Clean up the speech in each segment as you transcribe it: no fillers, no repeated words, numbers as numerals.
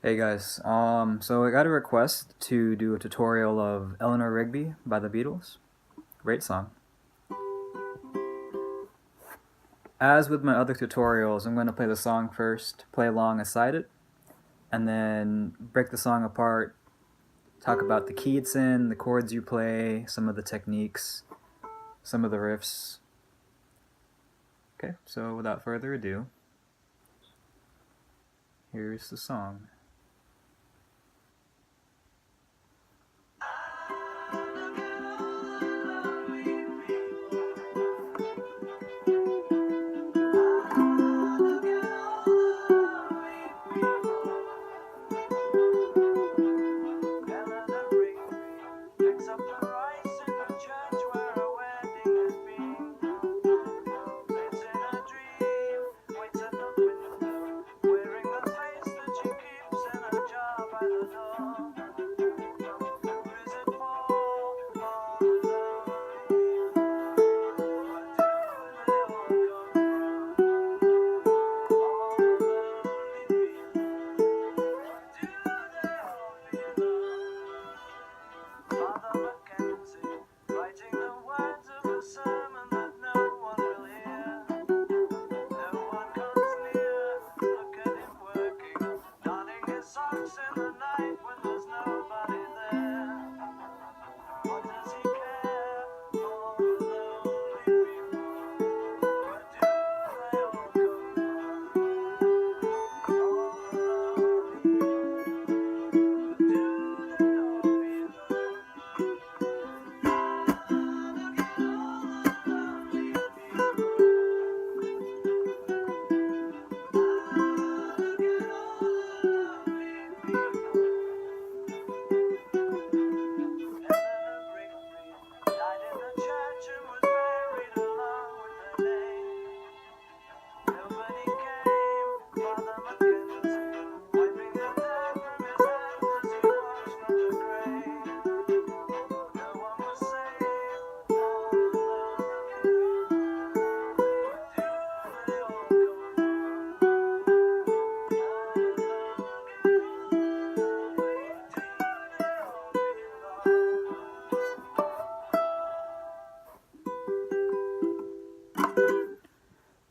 Hey guys, so I got a request to do a tutorial of Eleanor Rigby by the Beatles. Great song. As with my other tutorials, I'm going to play the song first, play along aside it, and then break the song apart, talk about the key it's in, the chords you play, some of the techniques, some of the riffs. Okay, so without further ado, here's the song.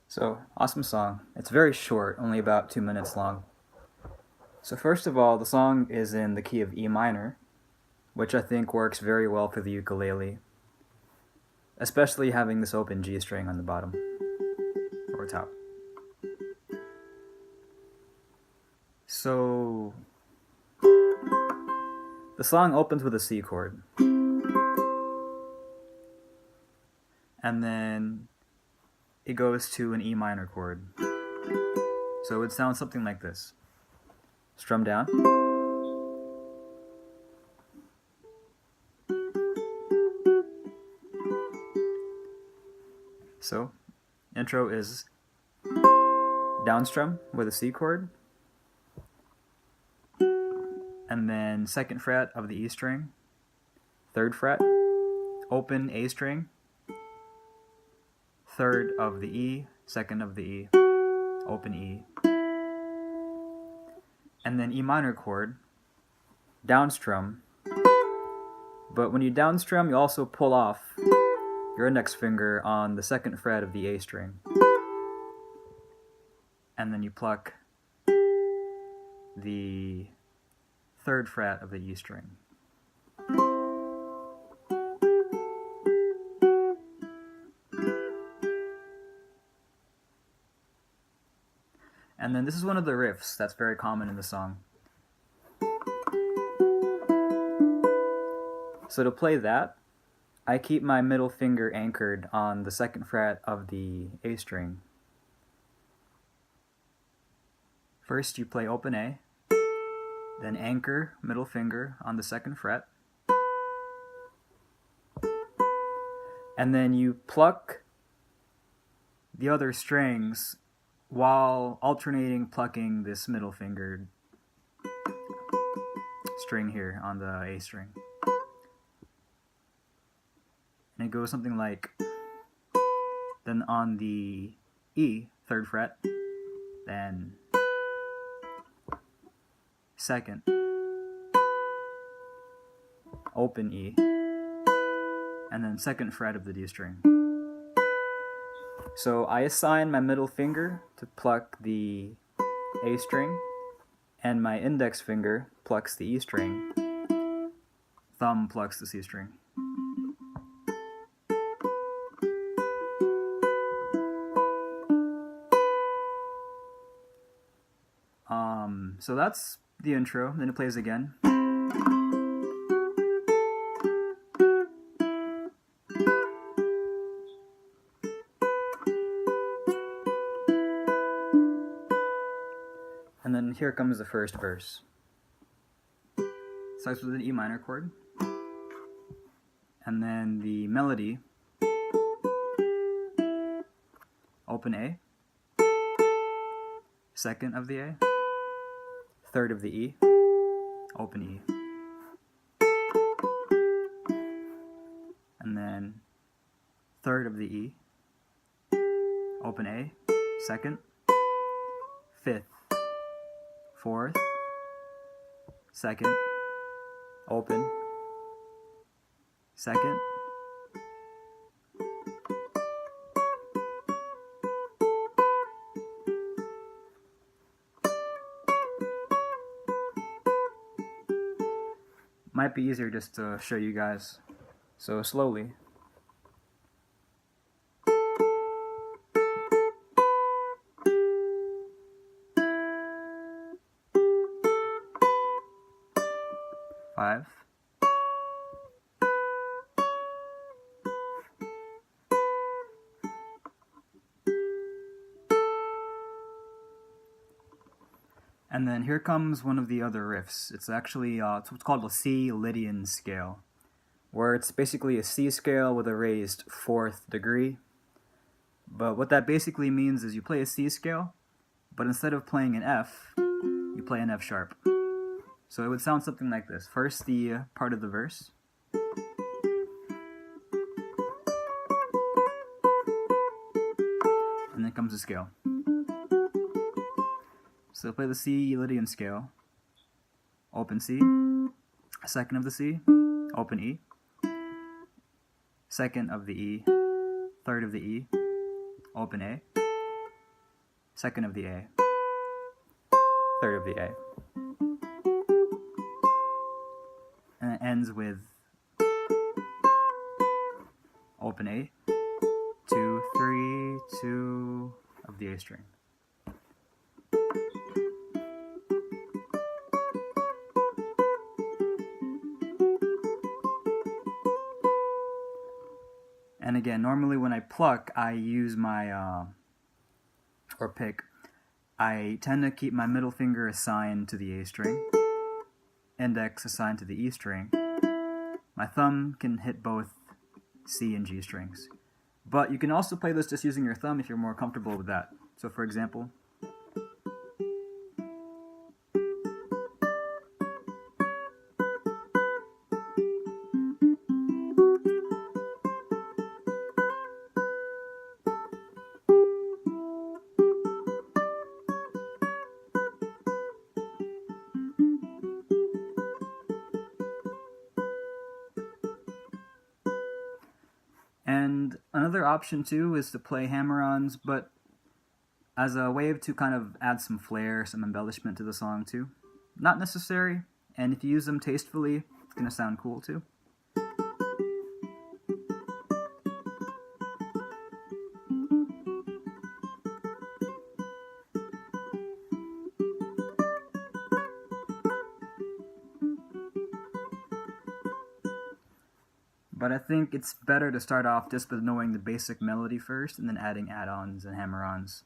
So, awesome song. It's very short, only about 2 minutes long. So first of all, the song is in the key of E minor, which I think works very well for the ukulele, especially having this open G string on the bottom, or top. So, the song opens with a C chord, and then it goes to an E minor chord. So it would sound something like this. Strum down. So, intro is down strum with a C chord, and then second fret of the E string, third fret, open A string, third of the E, second of the E, open E, and then E minor chord, down strum. But when you down strum, you also pull off your index finger on the second fret of the A string, and then you pluck the third fret of the E string. And then this is one of the riffs that's very common in the song. So to play that, I keep my middle finger anchored on the second fret of the A string. First you play open A, then anchor middle finger on the second fret, and then you pluck the other strings while alternating plucking this middle finger string here on the A string. And it goes something like, then on the E, third fret, then second, open E, and then second fret of the D string. So I assign my middle finger to pluck the A string, and my index finger plucks the E string, thumb plucks the C string. So that's the intro, then it plays again. And then here comes the first verse. Starts with an E minor chord. And then the melody, open A, second of the A, third of the E, open E. And then third of the E, open A, second, fifth, fourth, second, open, second, might be easier just to show you guys, so slowly. Five, and then here comes one of the other riffs. It's actually it's what's called a C Lydian scale, where it's basically a C scale with a raised fourth degree. But what that basically means is you play a C scale, but instead of playing an F, you play an F sharp. So it would sound something like this. First, the part of the verse. And then comes the scale. So play the C Lydian scale. Open C. Second of the C. Open E. Second of the E. Third of the E. Open A. Second of the A. Third of the A. And it ends with open A, 2, 3, 2 of the A string. And again, normally when I pluck, I use my, or pick, I tend to keep my middle finger assigned to the A string, index assigned to the E string. My thumb can hit both C and G strings. But you can also play this just using your thumb if you're more comfortable with that. So for example, and another option too is to play hammer-ons, but as a way to kind of add some flair, some embellishment to the song too. Not necessary, and if you use them tastefully, it's going to sound cool too. But I think it's better to start off just with knowing the basic melody first and then adding add-ons and hammer-ons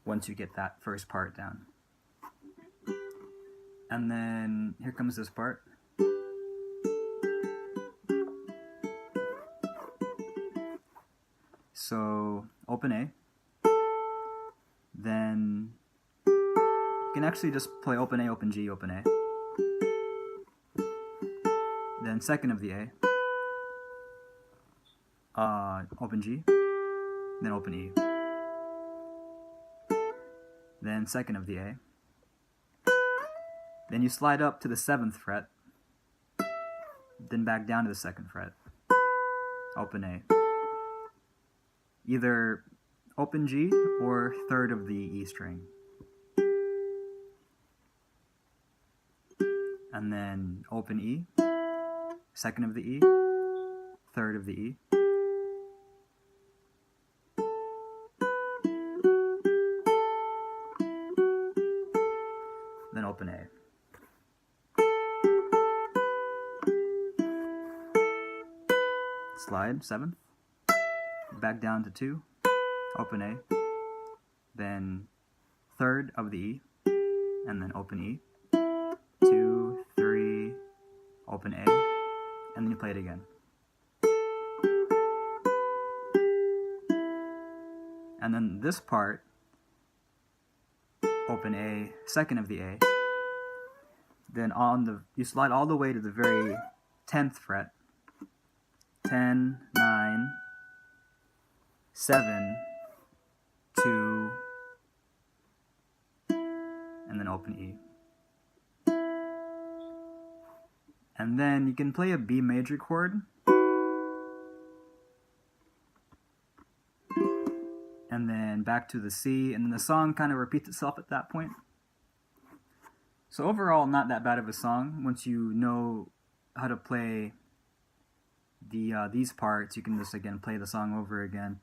once you get that first part down. And then here comes this part. So open A, then you can actually just play open A, open G, open A, then second of the A, open G, then open E, then second of the A, Then you slide up to the 7th fret, then back down to the 2nd fret. Open A. Either open G or 3rd of the E string. And then open E, 2nd of the E, 3rd of the E. Then open A. Slide, 7th, back down to 2, open A, then 3rd of the E, and then open E, 2, 3, open A, and then you play it again. And then this part, open A, 2nd of the A, then you slide all the way to the very 10th fret, 10, 9, 7, 2, and then open E. And then you can play a B major chord, and then back to the C, and then the song kind of repeats itself at that point. So overall, not that bad of a song. Once you know how to play these parts, you can just again play the song over again,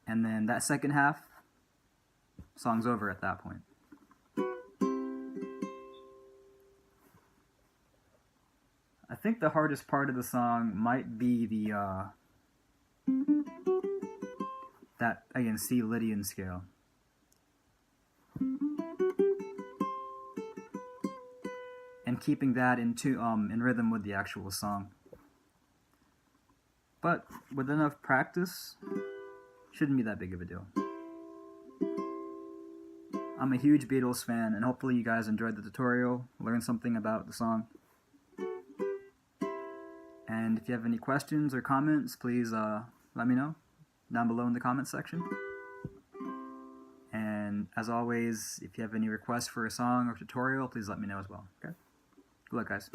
and then that second half, song's over at that point. I think the hardest part of the song might be that again C Lydian scale. And keeping that in rhythm with the actual song. But with enough practice, shouldn't be that big of a deal. I'm a huge Beatles fan, and hopefully you guys enjoyed the tutorial, learned something about the song. And if you have any questions or comments, please let me know down below in the comments section. And as always, if you have any requests for a song or tutorial, please let me know as well. Okay? Good luck, guys.